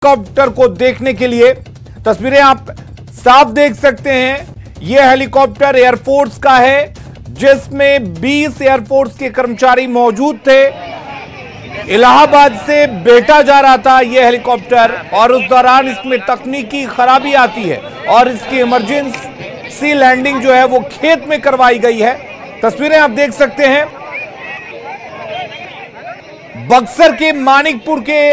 Helicopter को देखने के लिए। तस्वीरें आप साफ देख सकते हैं। यह हेलीकॉप्टर एयरफोर्स का है जिसमें 20 एयरफोर्स के कर्मचारी मौजूद थे। इलाहाबाद से बेटा जा रहा था यह हेलीकॉप्टर और उस दौरान इसमें तकनीकी खराबी आती है और इसकी इमरजेंसी लैंडिंग जो है वो खेत में करवाई गई है। तस्वीरें आप देख सकते हैं बक्सर के मानिकपुर के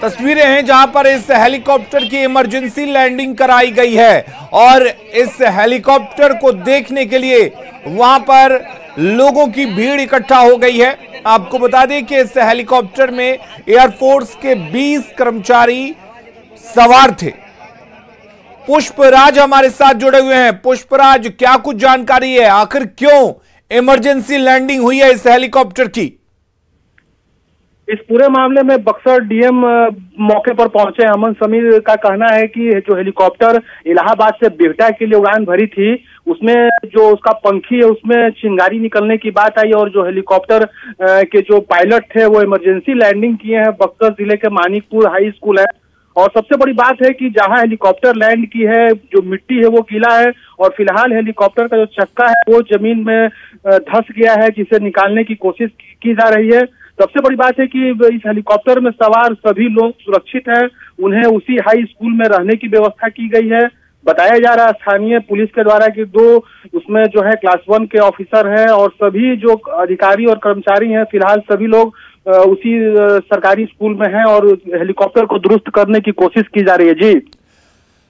तस्वीरें हैं जहां पर इस हेलीकॉप्टर की इमरजेंसी लैंडिंग कराई गई है और इस हेलीकॉप्टर को देखने के लिए वहां पर लोगों की भीड़ इकट्ठा हो गई है। आपको बता दें कि इस हेलीकॉप्टर में एयरफोर्स के 20 कर्मचारी सवार थे। पुष्पराज हमारे साथ जुड़े हुए हैं। पुष्पराज, क्या कुछ जानकारी है, आखिर क्यों इमरजेंसी लैंडिंग हुई है इस हेलीकॉप्टर की? इस पूरे मामले में बक्सर डीएम मौके पर पहुंचे। अमन समीर का कहना है कि जो हेलीकॉप्टर इलाहाबाद से बिहटा के लिए उड़ान भरी थी उसमें जो उसका पंखी है उसमें चिंगारी निकलने की बात आई और जो हेलीकॉप्टर के जो पायलट थे वो इमरजेंसी लैंडिंग किए हैं। बक्सर जिले के मानिकपुर हाई स्कूल है और सबसे बड़ी बात है कि जहां हेलीकॉप्टर लैंड की है जो मिट्टी है वो गीला है और फिलहाल हेलीकॉप्टर का जो चक्का है वो जमीन में धंस गया है जिसे निकालने की कोशिश की जा रही है। सबसे बड़ी बात है कि इस हेलीकॉप्टर में सवार सभी लोग सुरक्षित हैं। उन्हें उसी हाई स्कूल में रहने की व्यवस्था की गई है। बताया जा रहा है स्थानीय पुलिस के द्वारा कि 2 उसमें जो है क्लास 1 के ऑफिसर हैं और सभी जो अधिकारी और कर्मचारी हैं फिलहाल सभी लोग उसी सरकारी स्कूल में हैं और हेलीकॉप्टर को दुरुस्त करने की कोशिश की जा रही है। जी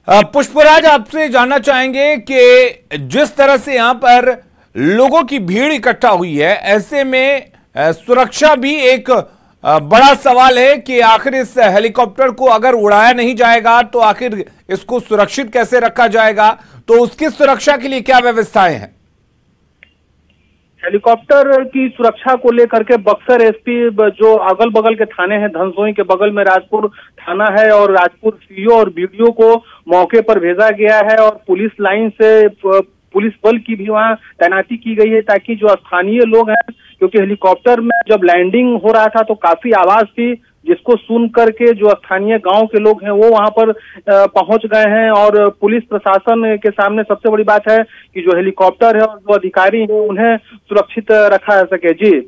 पुष्पराज, आपसे जानना चाहेंगे कि जिस तरह से यहां पर लोगों की भीड़ इकट्ठा हुई है ऐसे में सुरक्षा भी एक बड़ा सवाल है कि आखिर इस हेलीकॉप्टर को अगर उड़ाया नहीं जाएगा तो आखिर इसको सुरक्षित कैसे रखा जाएगा, तो उसकी सुरक्षा के लिए क्या व्यवस्थाएं हैं? हेलीकॉप्टर की सुरक्षा को लेकर के बक्सर एसपी जो अगल बगल के थाने हैं, धनसोई के बगल में राजपुर थाना है और राजपुर सीओ और बीडीओ को मौके पर भेजा गया है और पुलिस लाइन से पुलिस बल की भी वहां तैनाती की गई है ताकि जो स्थानीय लोग हैं, क्योंकि हेलीकॉप्टर में जब लैंडिंग हो रहा था तो काफी आवाज थी जिसको सुन करके जो स्थानीय गांव के लोग हैं वो वहां पर पहुंच गए हैं और पुलिस प्रशासन के सामने सबसे बड़ी बात है कि जो हेलीकॉप्टर है और जो अधिकारी हैं उन्हें सुरक्षित रखा जा सके। जी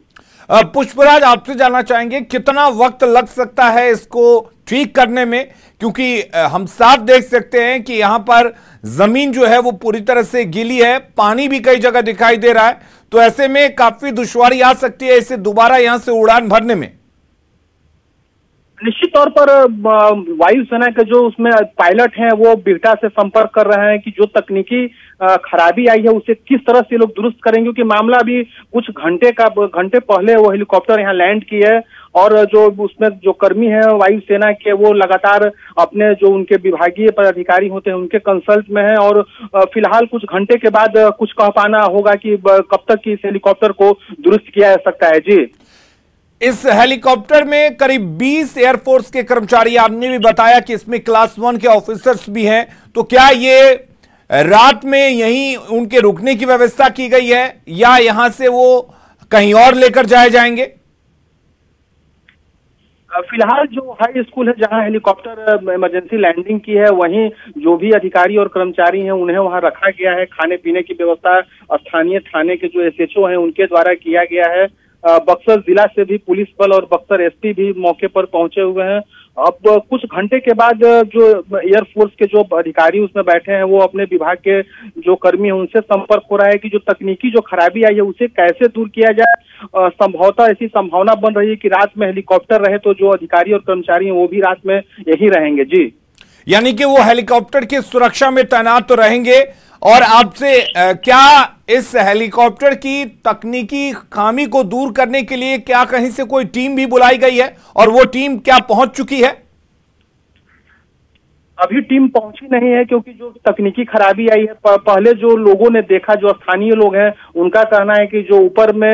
पुष्पराज, आपसे जानना चाहेंगे कितना वक्त लग सकता है इसको ठीक करने में, क्योंकि हम साफ देख सकते हैं कि यहां पर जमीन जो है वो पूरी तरह से गीली है, पानी भी कई जगह दिखाई दे रहा है, तो ऐसे में काफी दुश्वारी आ सकती है इसे दोबारा यहां से उड़ान भरने में। निश्चित तौर पर वायुसेना के जो उसमें पायलट हैं वो बिहटा से संपर्क कर रहे हैं कि जो तकनीकी खराबी आई है उसे किस तरह से लोग दुरुस्त करेंगे, क्योंकि मामला अभी कुछ घंटे पहले वो हेलीकॉप्टर यहाँ लैंड की है और जो उसमें जो कर्मी हैं वायुसेना के वो लगातार अपने जो उनके विभागीय पदाधिकारी होते हैं उनके कंसल्ट में हैं और फिलहाल कुछ घंटे के बाद कुछ कह पाना होगा कि कब तक इस हेलीकॉप्टर को दुरुस्त किया जा सकता है। जी इस हेलीकॉप्टर में करीब 20 एयरफोर्स के कर्मचारी, आपने भी बताया कि इसमें क्लास 1 के ऑफिसर्स भी हैं, तो क्या ये रात में यहीं उनके रुकने की व्यवस्था की गई है या यहां से वो कहीं और लेकर जाए जाएंगे? फिलहाल जो हाई स्कूल है जहां हेलीकॉप्टर इमरजेंसी लैंडिंग की है वहीं जो भी अधिकारी और कर्मचारी हैं उन्हें वहां रखा गया है। खाने पीने की व्यवस्था स्थानीय थाने के जो एसएचओ हैं उनके द्वारा किया गया है। बक्सर जिला से भी पुलिस बल और बक्सर एसपी भी मौके पर पहुंचे हुए हैं। अब कुछ घंटे के बाद जो एयरफोर्स के जो अधिकारी उसमें बैठे हैं वो अपने विभाग के जो कर्मी हैं उनसे संपर्क हो रहा है कि जो तकनीकी जो खराबी आई है उसे कैसे दूर किया जाए। संभवतः ऐसी संभावना बन रही है कि रात में हेलीकॉप्टर रहे तो जो अधिकारी और कर्मचारी हैं वो भी रात में यही रहेंगे। जी यानी कि वो हेलीकॉप्टर की सुरक्षा में तैनात तो रहेंगे। और आपसे क्या इस हेलीकॉप्टर की तकनीकी खामी को दूर करने के लिए क्या कहीं से कोई टीम भी बुलाई गई है और वो टीम क्या पहुंच चुकी है? अभी टीम पहुंची नहीं है क्योंकि जो तकनीकी खराबी आई है पहले जो लोगों ने देखा, जो स्थानीय लोग हैं उनका कहना है कि जो ऊपर में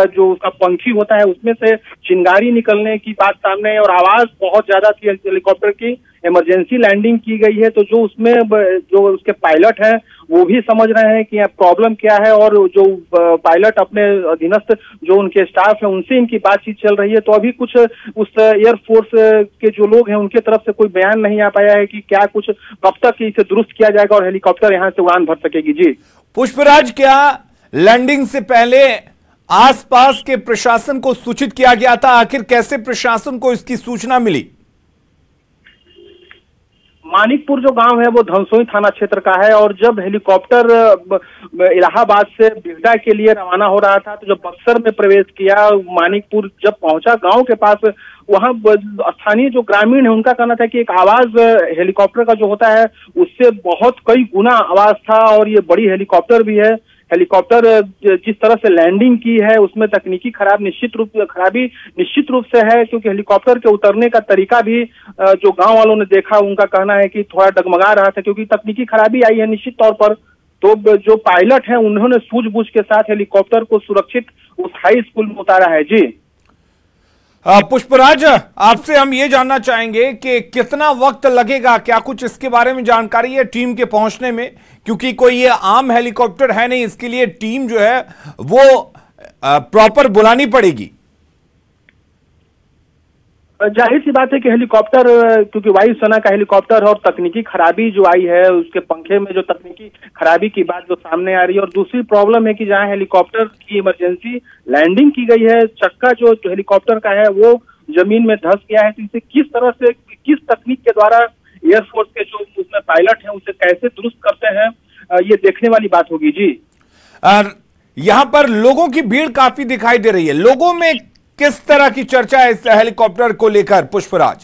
जो उसका पंखी होता है उसमें से चिंगारी निकलने की बात सामने है और आवाज बहुत ज्यादा थी हेलीकॉप्टर की, इमरजेंसी लैंडिंग की गई है, तो जो उसमें जो उसके पायलट हैं वो भी समझ रहे हैं कि यहाँ प्रॉब्लम क्या है, और जो पायलट अपने अधीनस्थ जो उनके स्टाफ है उनसे इनकी बातचीत चल रही है। तो अभी कुछ उस एयरफोर्स के जो लोग हैं उनके तरफ से कोई बयान नहीं आ पाया है कि क्या कुछ कब तक इसे दुरुस्त किया जाएगा और हेलीकॉप्टर यहाँ से उड़ान भर सकेगी। जी पुष्पराज, क्या लैंडिंग से पहले आसपास के प्रशासन को सूचित किया गया था? आखिर कैसे प्रशासन को इसकी सूचना मिली? मानिकपुर जो गांव है वो धनसोई थाना क्षेत्र का है, और जब हेलीकॉप्टर इलाहाबाद से बिहटा के लिए रवाना हो रहा था तो जब बक्सर में प्रवेश किया, मानिकपुर जब पहुंचा गांव के पास, वहां स्थानीय जो ग्रामीण है उनका कहना था कि एक आवाज हेलीकॉप्टर का जो होता है उससे बहुत कई गुना आवाज था, और ये बड़ी हेलीकॉप्टर भी है। हेलीकॉप्टर जिस तरह से लैंडिंग की है उसमें तकनीकी खराबी निश्चित रूप से है, क्योंकि हेलीकॉप्टर के उतरने का तरीका भी जो गांव वालों ने देखा उनका कहना है कि थोड़ा डगमगा रहा था, क्योंकि तकनीकी खराबी आई है निश्चित तौर पर। तो जो पायलट है उन्होंने सूझबूझ के साथ हेलीकॉप्टर को सुरक्षित उस हाई स्कूल में उतारा है। जी पुष्पराज, आपसे हम ये जानना चाहेंगे कि कितना वक्त लगेगा, क्या कुछ इसके बारे में जानकारी है टीम के पहुंचने में? क्योंकि कोई ये आम हेलीकॉप्टर है नहीं, इसके लिए टीम जो है वो प्रॉपर बुलानी पड़ेगी। जाहिर सी बात है कि हेलीकॉप्टर, क्योंकि वायुसेना का हेलीकॉप्टर है और तकनीकी खराबी जो आई है उसके पंखे में जो तकनीकी खराबी की बात जो सामने आ रही है, और दूसरी प्रॉब्लम है कि जहां हेलीकॉप्टर की इमरजेंसी लैंडिंग की गई है, चक्का जो हेलीकॉप्टर का है वो जमीन में धंस गया है। तो इसे किस तरह से, किस तकनीक के द्वारा एयरफोर्स के जो उसमें पायलट है उसे कैसे दुरुस्त करते हैं, ये देखने वाली बात होगी। जी यहां पर लोगों की भीड़ काफी दिखाई दे रही है, लोगों में किस तरह की चर्चा है इस हेलीकॉप्टर को लेकर? पुष्पराज,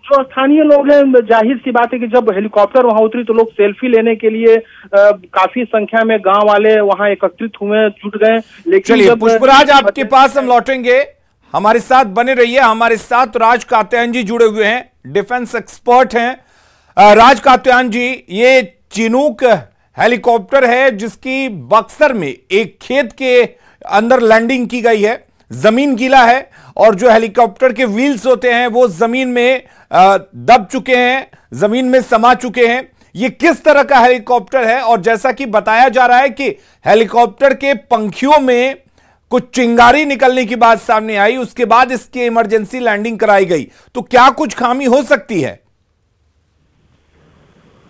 जो स्थानीय लोग हैं, जाहिर सी बात है कि जब हेलीकॉप्टर वहां उतरी तो लोग सेल्फी लेने के लिए काफी संख्या में गांव वाले वहां एकत्रित हुए, जुट गए। लेकिन चलिए पुष्पराज, आपके पास हम लौटेंगे, हमारे साथ बने रहिए। हमारे साथ राज कात्यायन जी जुड़े हुए हैं, डिफेंस एक्सपर्ट हैं। राज कात्यायन जी, ये चिनूक हेलीकॉप्टर है जिसकी बक्सर में एक खेत के अंदर लैंडिंग की गई है, जमीन गीला है और जो हेलीकॉप्टर के व्हील्स होते हैं वो जमीन में दब चुके हैं, जमीन में समा चुके हैं। ये किस तरह का हेलीकॉप्टर है? और जैसा कि बताया जा रहा है कि हेलीकॉप्टर के पंखियों में कुछ चिंगारी निकलने की बात सामने आई, उसके बाद इसकी इमरजेंसी लैंडिंग कराई गई, तो क्या कुछ खामी हो सकती है?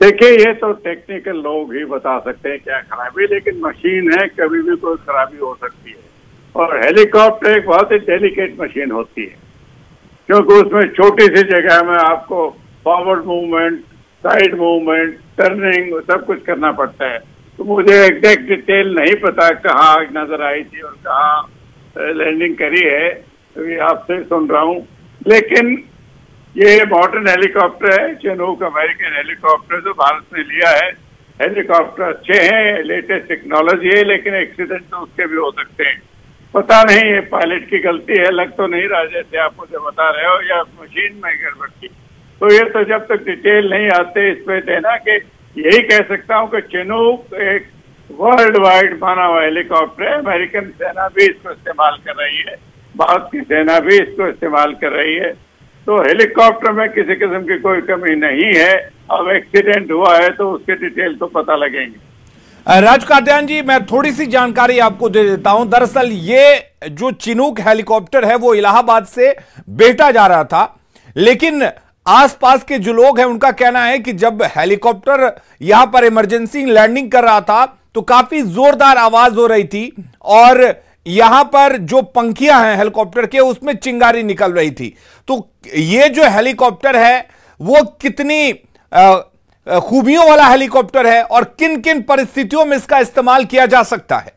देखिए, ये तो टेक्निकल लोग ही बता सकते हैं क्या खराबी, लेकिन मशीन है, कभी भी कोई खराबी हो सकती है। और हेलीकॉप्टर एक बहुत ही डेलिकेट मशीन होती है, क्योंकि उसमें छोटी सी जगह में आपको forward movement, side movement, turning सब कुछ करना पड़ता है। तो मुझे एग्जैक्ट डिटेल नहीं पता कहाँ आग नजर आई थी और कहाँ लैंडिंग करी है, तो ये आपसे सुन रहा हूँ। लेकिन ये मॉडर्न हेलीकॉप्टर है, चिनूक अमेरिकन हेलीकॉप्टर जो भारत ने लिया है। हेलीकॉप्टर अच्छे हैं, लेटेस्ट टेक्नोलॉजी है, लेकिन एक्सीडेंट तो उसके भी हो सकते हैं। पता नहीं ये पायलट की गलती है, लग तो नहीं रहा जैसे आप मुझे बता रहे हो, या मशीन में गड़बड़ की। तो ये तो जब तक डिटेल नहीं आते इस पे देना, कि यही कह सकता हूँ कि चिनूक एक वर्ल्ड वाइड माना हुआ हेलीकॉप्टर है। अमेरिकन सेना भी इसको इस्तेमाल कर रही है, भारत की सेना भी इसको इस्तेमाल कर रही है। तो हेलीकॉप्टर में किसी किस्म की कोई कमी नहीं है। अब एक्सीडेंट हुआ है तो उसके डिटेल तो पता लगेंगे। राज कात्यायन जी, मैं थोड़ी सी जानकारी आपको दे देता हूं। दरअसल ये जो चिनूक हेलीकॉप्टर है वो इलाहाबाद से बिहटा जा रहा था, लेकिन आसपास के जो लोग हैं उनका कहना है कि जब हेलीकॉप्टर यहां पर इमरजेंसी लैंडिंग कर रहा था तो काफी जोरदार आवाज हो रही थी, और यहां पर जो पंखियां हैं हेलीकॉप्टर के उसमें चिंगारी निकल रही थी। तो ये जो हेलीकॉप्टर है वो कितनी खूबियों वाला हेलीकॉप्टर है और किन किन परिस्थितियों में इसका इस्तेमाल किया जा सकता है?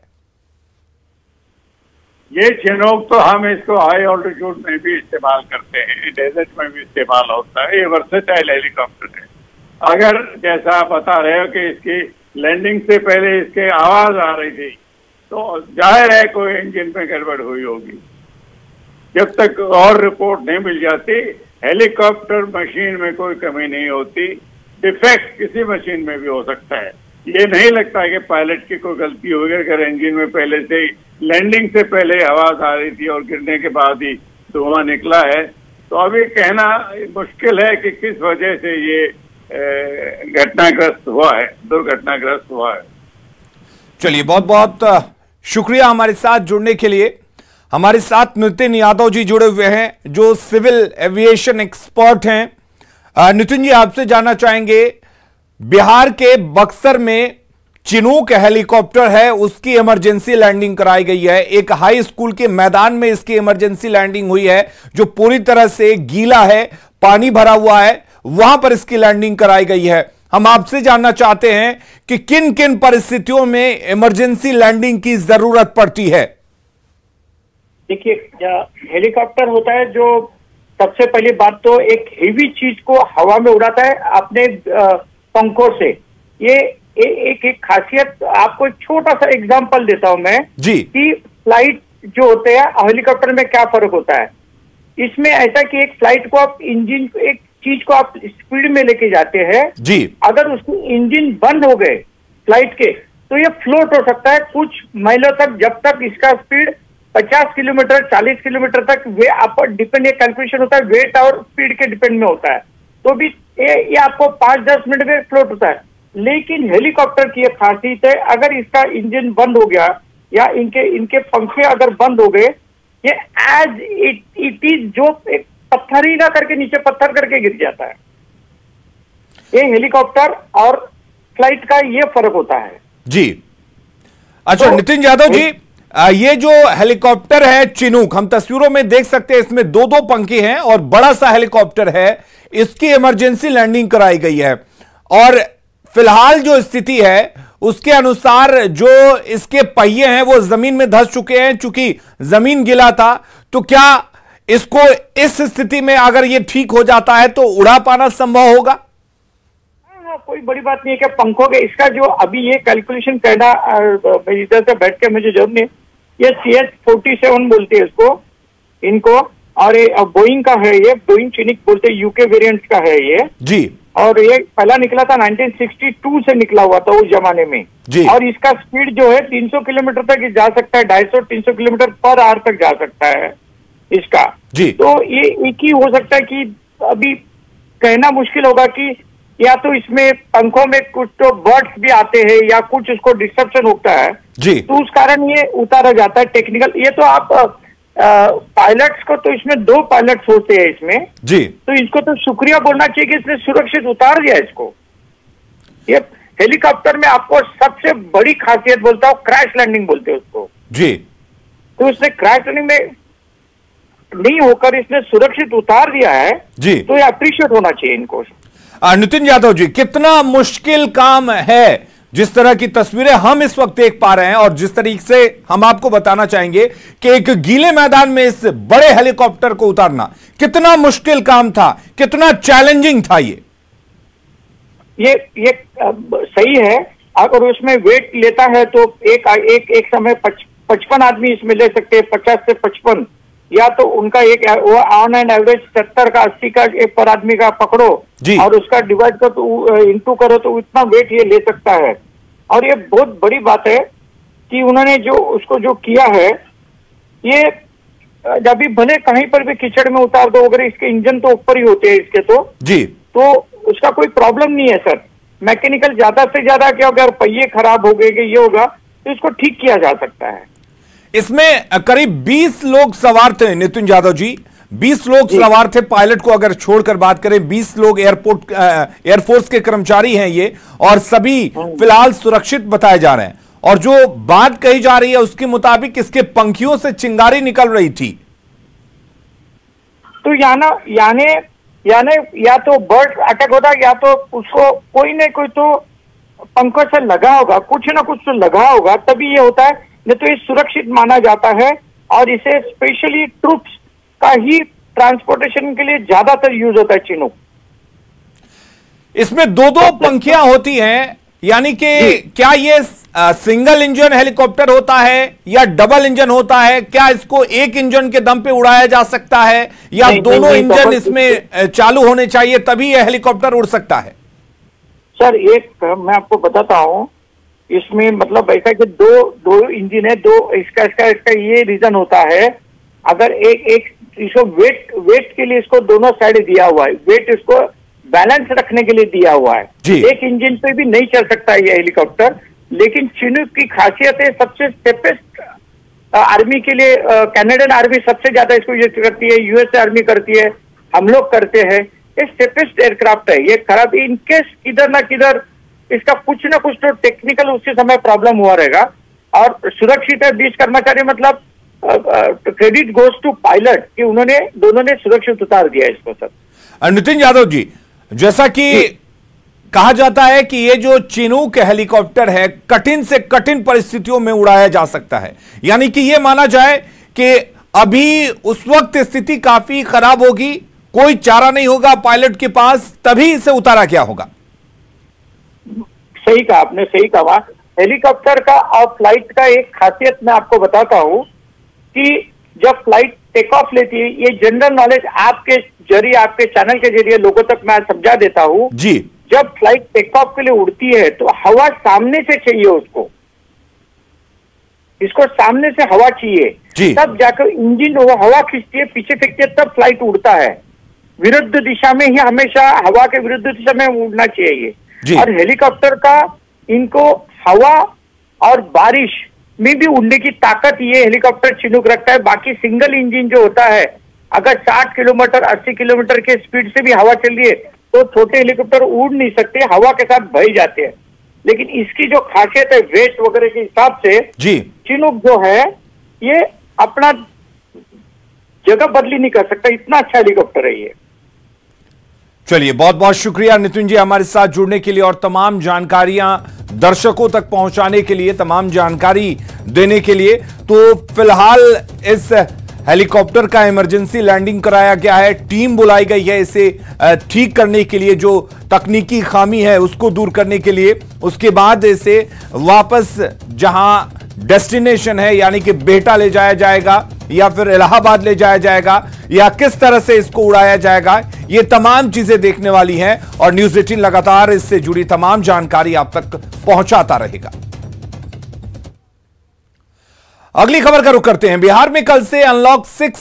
ये चिनूक तो हम इसको हाई ऑल्टीट्यूड में भी इस्तेमाल करते हैं, डेजर्ट में भी इस्तेमाल होता है। ये वर्सेटाइल हेलीकॉप्टर है। अगर जैसा आप बता रहे हो कि इसकी लैंडिंग से पहले इसके आवाज आ रही थी, तो जाहिर है कोई इंजन में गड़बड़ हुई होगी। जब तक और रिपोर्ट नहीं मिल जाती, हेलीकॉप्टर मशीन में कोई कमी नहीं होती। डिफेक्ट किसी मशीन में भी हो सकता है। ये नहीं लगता कि पायलट की कोई गलती होगी। अगर इंजन में पहले से लैंडिंग से पहले आवाज आ रही थी और गिरने के बाद ही धुआं निकला है, तो अभी कहना मुश्किल है कि किस वजह से ये घटनाग्रस्त हुआ है, दुर्घटनाग्रस्त हुआ है। चलिए, बहुत बहुत शुक्रिया हमारे साथ जुड़ने के लिए। हमारे साथ नितिन यादव जी जुड़े हुए हैं, जो सिविल एविएशन एक्सपर्ट हैं। नितिन जी, आपसे जानना चाहेंगे, बिहार के बक्सर में चिनूक हेलीकॉप्टर है, उसकी इमरजेंसी लैंडिंग कराई गई है। एक हाई स्कूल के मैदान में इसकी इमरजेंसी लैंडिंग हुई है, जो पूरी तरह से गीला है, पानी भरा हुआ है, वहां पर इसकी लैंडिंग कराई गई है। हम आपसे जानना चाहते हैं कि किन किन परिस्थितियों में इमरजेंसी लैंडिंग की जरूरत पड़ती है। देखिए, हेलीकॉप्टर होता है जो सबसे पहली बात तो एक हेवी चीज को हवा में उड़ाता है अपने पंखों से। ये एक खासियत, आपको एक छोटा सा एग्जांपल देता हूं मैं जी, कि फ्लाइट जो होते हैं हेलीकॉप्टर में क्या फर्क होता है। इसमें ऐसा कि एक फ्लाइट को आप इंजन, एक चीज को आप स्पीड में लेके जाते हैं जी, अगर उसके इंजन बंद हो गए फ्लाइट के तो ये फ्लोट हो सकता है कुछ माइलों तक, जब तक इसका स्पीड 50 किलोमीटर 40 किलोमीटर तक आप डिपेंड, ये कैलकुलेशन होता है वेट और स्पीड के डिपेंड में होता है। तो भी ये आपको 5-10 मिनट में फ्लोट होता है। लेकिन हेलीकॉप्टर की एक खासियत है, अगर इसका इंजन बंद हो गया या इनके पंखे अगर बंद हो गए, ये एज इट इज जो एक पत्थर ही ना करके नीचे पत्थर करके गिर जाता है। ये हेलीकॉप्टर और फ्लाइट का ये फर्क होता है जी। अच्छा, तो नितिन यादव जी, ये जो हेलीकॉप्टर है चिनूक, हम तस्वीरों में देख सकते हैं, इसमें 2-2 पंखे हैं और बड़ा सा हेलीकॉप्टर है, इसकी इमरजेंसी लैंडिंग कराई गई है। और फिलहाल जो स्थिति है उसके अनुसार जो इसके पहिए हैं वो जमीन में धंस चुके हैं, चूंकि जमीन गिला था। तो क्या इसको इस स्थिति में अगर ये ठीक हो जाता है तो उड़ा पाना संभव होगा? हाँ, कोई बड़ी बात नहीं है कि पंखों के, इसका जो अभी ये कैलकुलेशन करना इधर से बैठ के मुझे जरूर नहीं, ये CH-47 बोलते हैं इसको, इनको, और ये बोइंग का है, ये बोइंग चिनिक बोलते हैं, यूके वेरिएंट का है ये जी। और ये पहला निकला था 1962 से निकला हुआ था उस जमाने में जी। और इसका स्पीड जो है 300 किलोमीटर तक जा सकता है, 250-300 किलोमीटर पर आवर तक जा सकता है इसका जी। तो ये एक ही हो सकता है कि अभी कहना मुश्किल होगा कि या तो इसमें पंखों में कुछ तो बर्ड्स भी आते हैं या कुछ उसको डिस्ट्रप्शन होता है जी, तो उस कारण ये उतारा जाता है टेक्निकल। ये तो आप पायलट्स को, तो इसमें 2 पायलट्स होते हैं इसमें जी, तो इसको तो शुक्रिया बोलना चाहिए कि इसने सुरक्षित उतार दिया इसको। ये हेलीकॉप्टर में आपको सबसे बड़ी खासियत बोलता हूँ, क्रैश लैंडिंग बोलते हैं उसको जी। तो उसने क्रैश लैंडिंग में नहीं होकर इसने सुरक्षित उतार दिया है जी, तो ये अप्रिशिएट होना चाहिए इनको। नितिन यादव जी, कितना मुश्किल काम है, जिस तरह की तस्वीरें हम इस वक्त देख पा रहे हैं और जिस तरीके से हम आपको बताना चाहेंगे कि एक गीले मैदान में इस बड़े हेलीकॉप्टर को उतारना कितना मुश्किल काम था, कितना चैलेंजिंग था। ये सही है, अगर उसमें वेट लेता है तो एक समय 55 आदमी इसमें ले सकते हैं, 50 से 55, या तो उनका एक ऑन एंड एवरेज 70 का 80 का एक पर आदमी का पकड़ो और उसका डिवाइड करो तो इंटू करो तो इतना वेट ये ले सकता है। और ये बहुत बड़ी बात है कि उन्होंने जो उसको जो किया है, ये जब भी भले कहीं पर भी कीचड़ में उतार दो, अगर इसके इंजन तो ऊपर ही होते हैं इसके तो जी, तो उसका कोई प्रॉब्लम नहीं है सर। मैकेनिकल ज्यादा से ज्यादा क्या, अगर पहिए खराब हो गए ये होगा तो इसको ठीक किया जा सकता है। इसमें करीब 20 लोग सवार थे नितिन यादव जी, 20 लोग सवार थे। पायलट को अगर छोड़कर बात करें, 20 लोग एयरफोर्स के कर्मचारी हैं ये, और सभी फिलहाल सुरक्षित बताए जा रहे हैं। और जो बात कही जा रही है उसके मुताबिक इसके पंखियों से चिंगारी निकल रही थी। तो या तो बर्ड अटैक होता, या तो उसको कोई न कोई तो पंखों से लगा होगा, कुछ ना कुछ तो लगा होगा, तभी ये होता है। नहीं तो ये सुरक्षित माना जाता है और इसे स्पेशली ट्रूप्स का ही ट्रांसपोर्टेशन के लिए ज्यादातर यूज होता है चिनूक। इसमें 2-2 पंखियां होती हैं, यानी कि क्या ये सिंगल इंजन हेलीकॉप्टर होता है या डबल इंजन होता है? क्या इसको एक इंजन के दम पे उड़ाया जा सकता है या दोनों इंजन इसमें चालू होने चाहिए तभी यह हेलीकॉप्टर उड़ सकता है? सर, एक मैं आपको बताता हूं, इसमें मतलब ऐसा कि दो इंजन है, इसका ये रीजन होता है अगर एक इसको वेट के लिए इसको दोनों साइड दिया हुआ है, वेट इसको बैलेंस रखने के लिए दिया हुआ है। एक इंजन पे भी नहीं चल सकता ये हेलीकॉप्टर, लेकिन चिनूक की खासियत है सबसे सेफेस्ट आर्मी के लिए, कनाडियन आर्मी सबसे ज्यादा इसको यूज करती है, यूएस आर्मी करती है, हम लोग करते हैं। ये सेफेस्ट एयरक्राफ्ट है, ये खराब इनकेस किधर ना किधर इसका कुछ ना कुछ तो टेक्निकल उसी समय प्रॉब्लम हुआ रहेगा, और सुरक्षित है 20 कर्मचारी, मतलब क्रेडिट गोज टू पायलट कि उन्होंने दोनों ने सुरक्षित उतार दिया इसको। सर नितिन यादव जी, जैसा कि कहा जाता है कि ये जो चिनूक हेलीकॉप्टर है कठिन से कठिन परिस्थितियों में उड़ाया जा सकता है, यानी कि ये माना जाए कि अभी उस वक्त स्थिति काफी खराब होगी, कोई चारा नहीं होगा पायलट के पास, तभी इसे उतारा क्या होगा। सही कहा आपने, सही कहा। हेलीकॉप्टर का और फ्लाइट का एक खासियत मैं आपको बताता हूं कि जब फ्लाइट टेक ऑफ लेती है, ये जनरल नॉलेज आपके जरिए, आपके चैनल के जरिए लोगों तक मैं समझा देता हूं जी। जब फ्लाइट टेक ऑफ के लिए उड़ती है तो हवा सामने से चाहिए उसको, इसको सामने से हवा चाहिए, तब जाकर इंजन वो हवा खींचती है, पीछे फेंकती है, तब फ्लाइट उड़ता है। विरुद्ध दिशा में ही हमेशा हवा के विरुद्ध दिशा में उड़ना चाहिए। और हेलीकॉप्टर का इनको हवा और बारिश में भी उड़ने की ताकत ये हेलीकॉप्टर चिनूक रखता है। बाकी सिंगल इंजन जो होता है, अगर 60 किलोमीटर 80 किलोमीटर के स्पीड से भी हवा चल रही है तो छोटे हेलीकॉप्टर उड़ नहीं सकते, हवा के साथ बह जाते हैं। लेकिन इसकी जो खासियत है वेट वगैरह के हिसाब से चिनूक जो है ये अपना जगह बदली नहीं कर सकता, इतना अच्छा हेलीकॉप्टर है ये। चलिए, बहुत बहुत शुक्रिया नितिन जी हमारे साथ जुड़ने के लिए और तमाम जानकारियां दर्शकों तक पहुंचाने के लिए, तमाम जानकारी देने के लिए। तो फिलहाल इस हेलीकॉप्टर का इमरजेंसी लैंडिंग कराया गया है, टीम बुलाई गई है इसे ठीक करने के लिए, जो तकनीकी खामी है उसको दूर करने के लिए। उसके बाद इसे वापस जहां डेस्टिनेशन है यानी कि बेहटा ले जाया जाएगा या फिर इलाहाबाद ले जाया जाएगा, या किस तरह से इसको उड़ाया जाएगा, ये तमाम चीजें देखने वाली हैं और न्यूज़ 18 लगातार इससे जुड़ी तमाम जानकारी आप तक पहुंचाता रहेगा। अगली खबर का रुख करते हैं। बिहार में कल से अनलॉक 6